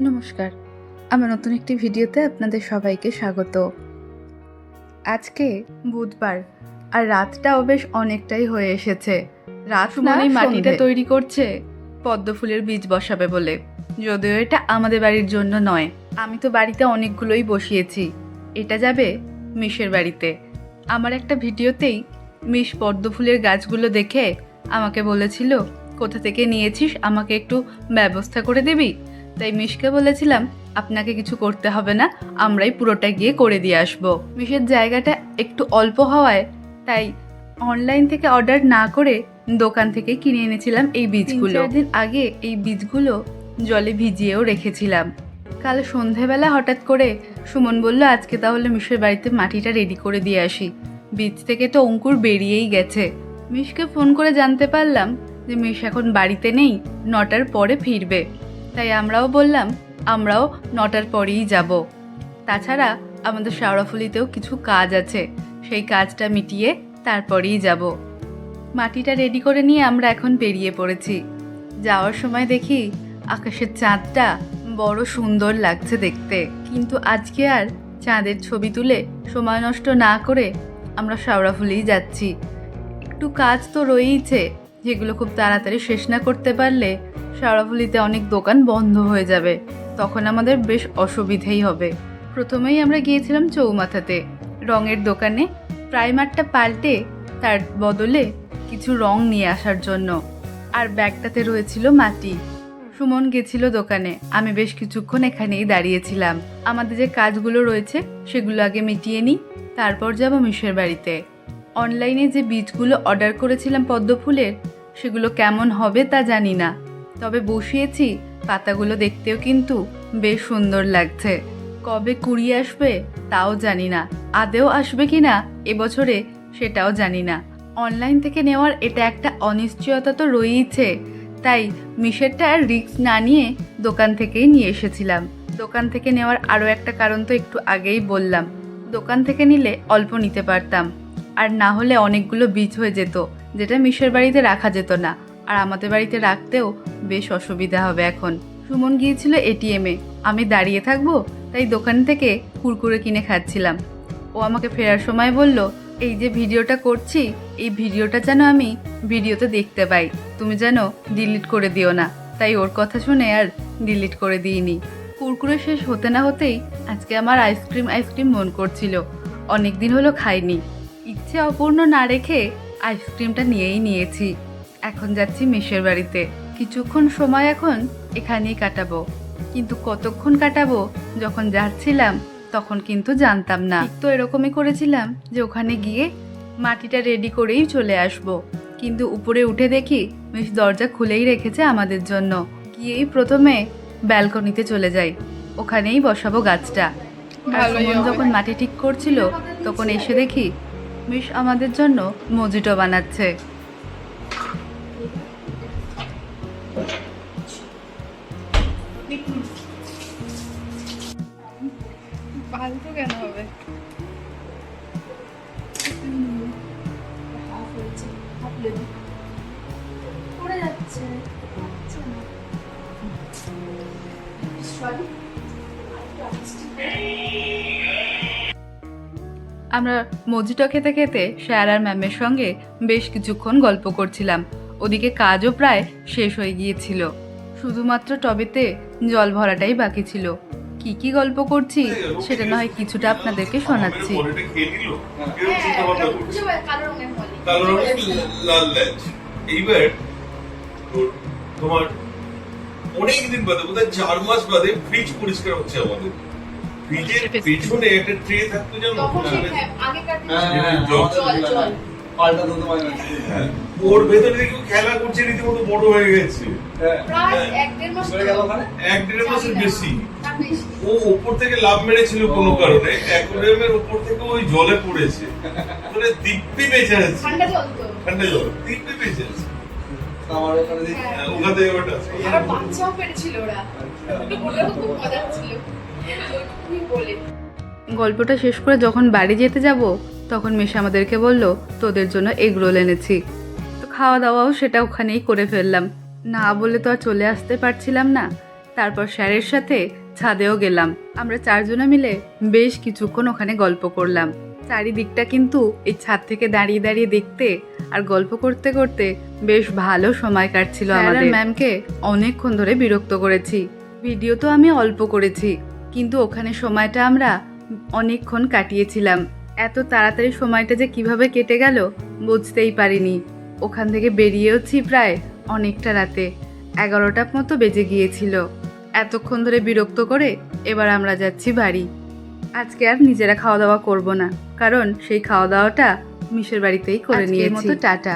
নমস্কার, আমার নতুন একটি ভিডিওতে আপনাদের সবাইকে স্বাগত। আজকে বুধবার আর রাতটাও বেশ অনেকটাই হয়ে এসেছে। রাত মানেই মাটিটা তৈরি করছে পদ্ম ফুলের বীজ বসাবে বলে, যদিও এটা আমাদের বাড়ির জন্য নয়। আমি তো বাড়িতে অনেকগুলোই বসিয়েছি, এটা যাবে মিশের বাড়িতে। আমার একটা ভিডিওতেই মিশ পদ্ম ফুলের গাছগুলো দেখে আমাকে বলেছিল, কোথা থেকে নিয়েছিস, আমাকে একটু ব্যবস্থা করে দিবি। তাই মিশকে বলেছিলাম, আপনাকে কিছু করতে হবে না, আমরাই পুরোটা গিয়ে করে দিয়ে আসবো। মিশের জায়গাটা একটু অল্প হওয়ায় তাই অনলাইন থেকে অর্ডার না করে দোকান থেকে কিনে এনেছিলাম এই বীজগুলো। 3-4 দিন আগে এই বীজগুলো জলে ভিজিয়েও রেখেছিলাম। কাল সন্ধেবেলা হঠাৎ করে সুমন বলল, আজকে তাহলে মিশের বাড়িতে মাটিটা রেডি করে দিয়ে আসি। বীজ থেকে তো অঙ্কুর বেরিয়েই গেছে। মিশকে ফোন করে জানতে পারলাম যে মিশ এখন বাড়িতে নেই, 9টার পরে ফিরবে। তাই আমরাও বললাম আমরাও 9টার পরেই যাব। তাছাড়া আমাদের শাওড়াফুলিতেও কিছু কাজ আছে, সেই কাজটা মিটিয়ে তারপরেই যাব। মাটিটা রেডি করে নিয়ে আমরা এখন বেরিয়ে পড়েছি। যাওয়ার সময় দেখি আকাশের চাঁদটা বড় সুন্দর লাগছে দেখতে, কিন্তু আজকে আর চাঁদের ছবি তুলে সময় নষ্ট না করে আমরা শাওড়াফুলিই যাচ্ছি। একটু কাজ তো রয়েইছে, যেগুলো খুব তাড়াতাড়ি শেষ না করতে পারলে শাওড়াফুলিতে অনেক দোকান বন্ধ হয়ে যাবে, তখন আমাদের বেশ অসুবিধেই হবে। প্রথমেই আমরা গিয়েছিলাম চৌমাথাতে রঙের দোকানে, প্রাইমারটা পাল্টে তার বদলে কিছু রং নিয়ে আসার জন্য, আর ব্যাগটাতে রয়েছিল মাটি। সুমন গেছিল দোকানে, আমি বেশ কিছুক্ষণ এখানেই দাঁড়িয়েছিলাম। আমাদের যে কাজগুলো রয়েছে সেগুলো আগে মিটিয়ে নিই, তারপর যাব মিশের বাড়িতে। অনলাইনে যে বীজগুলো অর্ডার করেছিলাম পদ্ম ফুলের, সেগুলো কেমন হবে তা জানি না, তবে বসিয়েছি। পাতাগুলো দেখতেও কিন্তু বেশ সুন্দর লাগছে। কবে কুড়ি আসবে তাও জানি না, আদেও আসবে কি না এবছরে সেটাও জানি না। অনলাইন থেকে নেওয়ার এটা একটা অনিশ্চয়তা তো রয়েইছে, তাই মিশেরটা আর রিস্ক না নিয়ে দোকান থেকেই নিয়ে এসেছিলাম। দোকান থেকে নেওয়ার আরও একটা কারণ তো একটু আগেই বললাম, দোকান থেকে নিলে অল্প নিতে পারতাম, আর না হলে অনেকগুলো বীজ হয়ে যেত, যেটা মিশের বাড়িতে রাখা যেত না, আর আমাদের বাড়িতে রাখতেও বেশ অসুবিধা হবে। এখন সুমন গিয়েছিল এটিএমে, আমি দাঁড়িয়ে থাকবো, তাই দোকান থেকে কুরকুরে কিনে খাচ্ছিলাম। ও আমাকে ফেরার সময় বলল, এই যে ভিডিওটা করছি, এই ভিডিওটা যেন আমি ভিডিওতে দেখতে পাই, তুমি যেন ডিলিট করে দিও না। তাই ওর কথা শুনে আর ডিলিট করে দিইনি। কুরকুরে শেষ হতে না হতেই আজকে আমার আইসক্রিম মন করছিল, অনেক দিন হলো খাইনি। ইচ্ছে অপূর্ণ না রেখে আইসক্রিমটা নিয়েই নিয়েছি। এখন যাচ্ছি মিশের বাড়িতে, কিছুক্ষণ সময় এখন এখানেই কাটাবো, কিন্তু কতক্ষণ কাটাবো যখন যাচ্ছিলাম তখন কিন্তু জানতাম না। তো এরকমই করেছিলাম যে ওখানে গিয়ে মাটিটা রেডি করেই চলে আসব, কিন্তু উপরে উঠে দেখি মিশ দরজা খুলেই রেখেছে আমাদের জন্য। গিয়েই প্রথমে ব্যালকনিতে চলে যাই, ওখানেই বসাবো গাছটা। আর সুমন যখন মাটি ঠিক করছিল তখন এসে দেখি মিশ আমাদের জন্য মজিটো বানাচ্ছে। ফালতু কেন হবে? আমরা মজিটো খেতে খেতে স্যার আর ম্যামের সঙ্গে বেশ কিছুক্ষণ গল্প করছিলাম। ওদিকে কাজও প্রায় শেষ হয়ে গিয়েছিল, শুধুমাত্র টবেতে জল ভরাটাই বাকি ছিল। কি কি গল্প করছি সেটা না হয় কিছুটা আপনাদেরকে শোনাচ্ছি। এইবার তোমার অনেকদিন বাদে, বোধহয় 4 মাস বাদে ফ্রিজ পরিষ্কার হচ্ছে আমাদের। ফ্রিজের পেছনে একটা ট্রে থাকতো, জানো, ওর ভেতরে দেখি খেলা করছে, রীতিমতো বড় হয়ে গেছে, এক দেড় মাসের বেশি। ও উপর থেকে লাভ মেরেছিল কোনো কারণে, অ্যাকোয়ারিয়ামের উপর থেকে ওই জলে পড়েছে, মানে দিব্যি বেঁচে আছে। ঠান্ডা জল দিব্যি বেঁচে আছে। ওখানে ওটা বাচ্চাও পেরেছিল ওরা, খুব মজা ছিল। গল্পটা শেষ করে যখন বাড়ি যেতে যাব তখন মেশা আমাদেরকে বলল, তোদের জন্য এগ রোল এনেছি। তো খাওয়া দাওয়াও সেটা ওখানেই করে ফেললাম, না বলে তো আর চলে আসতে পারছিলাম না। তারপর স্যারের সাথে ছাদেও গেলাম। আমরা চারজনে মিলে বেশ কিছুক্ষণ ওখানে গল্প করলাম। চারিদিকটা কিন্তু এই ছাদ থেকে দাঁড়িয়ে দাঁড়িয়ে দেখতে আর গল্প করতে করতে বেশ ভালো সময় কাটছিল। আমাদের ম্যামকে অনেকক্ষণ ধরে বিরক্ত করেছি। ভিডিও তো আমি অল্প করেছি, কিন্তু ওখানে সময়টা আমরা অনেকক্ষণ কাটিয়েছিলাম। এত তাড়াতাড়ি সময়টা যে কিভাবে কেটে গেল বুঝতেই পারিনি। ওখান থেকে বেরিয়েওছি প্রায় অনেকটা রাতে, 11টা মতো বেজে গিয়েছিল। এতক্ষণ ধরে বিরক্ত করে এবার আমরা যাচ্ছি বাড়ি। আজকে আর নিজেরা খাওয়া দাওয়া করব না, কারণ সেই খাওয়া দাওয়াটা মিশের বাড়িতেই করে নিয়েছি। টাটা।